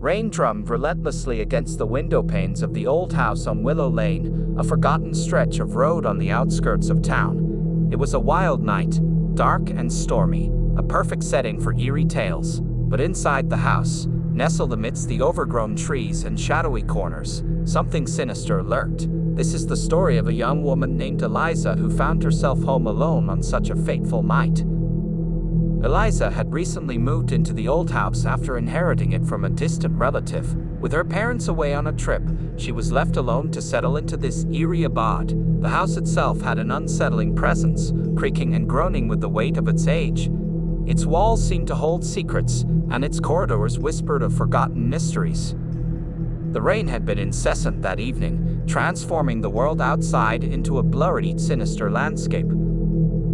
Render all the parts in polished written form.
Rain drummed relentlessly against the window panes of the old house on Willow Lane, a forgotten stretch of road on the outskirts of town. It was a wild night, dark and stormy, a perfect setting for eerie tales. But inside the house, nestled amidst the overgrown trees and shadowy corners, something sinister lurked. This is the story of a young woman named Eliza who found herself home alone on such a fateful night. Eliza had recently moved into the old house after inheriting it from a distant relative. With her parents away on a trip, she was left alone to settle into this eerie abode. The house itself had an unsettling presence, creaking and groaning with the weight of its age. Its walls seemed to hold secrets, and its corridors whispered of forgotten mysteries. The rain had been incessant that evening, transforming the world outside into a blurry, sinister landscape.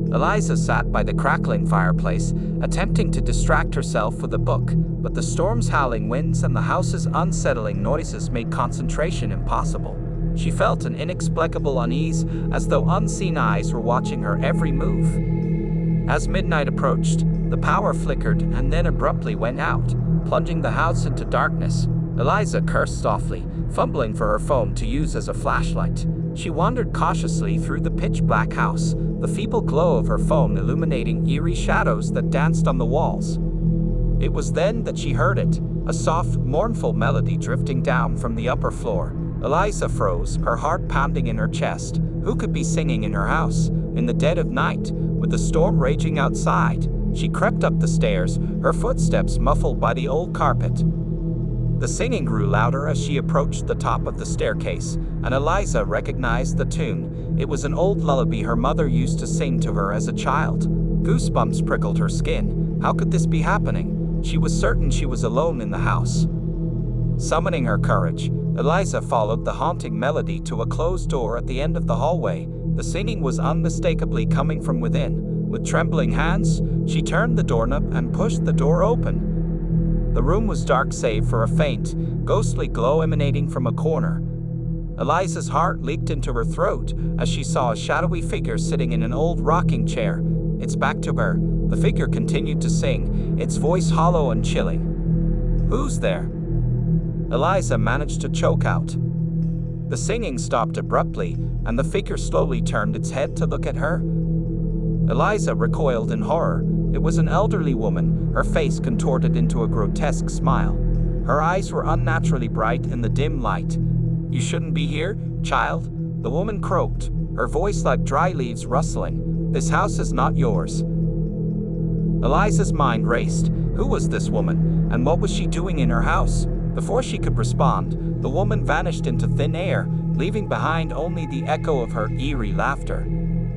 Eliza sat by the crackling fireplace, attempting to distract herself with a book, but the storm's howling winds and the house's unsettling noises made concentration impossible. She felt an inexplicable unease, as though unseen eyes were watching her every move. As midnight approached, the power flickered and then abruptly went out, plunging the house into darkness. Eliza cursed softly, fumbling for her phone to use as a flashlight. She wandered cautiously through the pitch-black house, the feeble glow of her phone illuminating eerie shadows that danced on the walls. It was then that she heard it, a soft, mournful melody drifting down from the upper floor. Eliza froze, her heart pounding in her chest. Who could be singing in her house, in the dead of night, with the storm raging outside? She crept up the stairs, her footsteps muffled by the old carpet. The singing grew louder as she approached the top of the staircase, and Eliza recognized the tune. It was an old lullaby her mother used to sing to her as a child. Goosebumps prickled her skin. How could this be happening? She was certain she was alone in the house. Summoning her courage, Eliza followed the haunting melody to a closed door at the end of the hallway. The singing was unmistakably coming from within. With trembling hands, she turned the doorknob and pushed the door open. The room was dark save for a faint, ghostly glow emanating from a corner. Eliza's heart leaped into her throat as she saw a shadowy figure sitting in an old rocking chair, its back to her. The figure continued to sing, its voice hollow and chilling. "Who's there?" Eliza managed to choke out. The singing stopped abruptly, and the figure slowly turned its head to look at her. Eliza recoiled in horror. It was an elderly woman, her face contorted into a grotesque smile. Her eyes were unnaturally bright in the dim light. "You shouldn't be here, child," the woman croaked, her voice like dry leaves rustling. "This house is not yours." Eliza's mind raced. Who was this woman, and what was she doing in her house? Before she could respond, the woman vanished into thin air, leaving behind only the echo of her eerie laughter.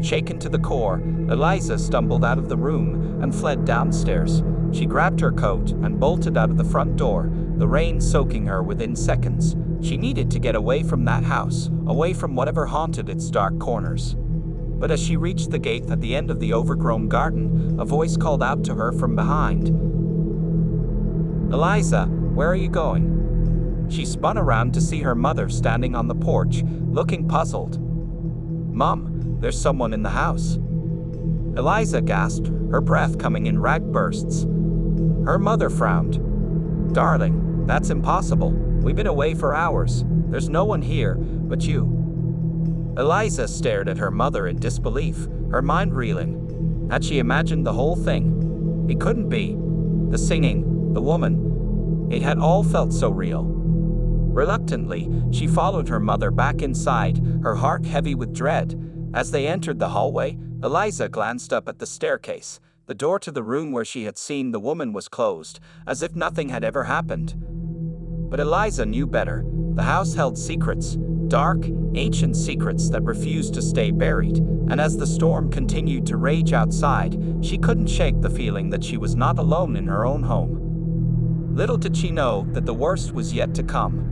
Shaken to the core, Eliza stumbled out of the room and fled downstairs. She grabbed her coat and bolted out of the front door, the rain soaking her within seconds. She needed to get away from that house, away from whatever haunted its dark corners. But as she reached the gate at the end of the overgrown garden, a voice called out to her from behind. "Eliza, where are you going?" She spun around to see her mother standing on the porch, looking puzzled. "Mom, there's someone in the house." Eliza gasped, her breath coming in ragged bursts. Her mother frowned. "Darling, that's impossible. We've been away for hours. There's no one here but you." Eliza stared at her mother in disbelief, her mind reeling. Had she imagined the whole thing? It couldn't be. The singing, the woman, it had all felt so real. Reluctantly, she followed her mother back inside, her heart heavy with dread. As they entered the hallway, Eliza glanced up at the staircase. The door to the room where she had seen the woman was closed, as if nothing had ever happened. But Eliza knew better. The house held secrets, dark, ancient secrets that refused to stay buried, and as the storm continued to rage outside, she couldn't shake the feeling that she was not alone in her own home. Little did she know that the worst was yet to come.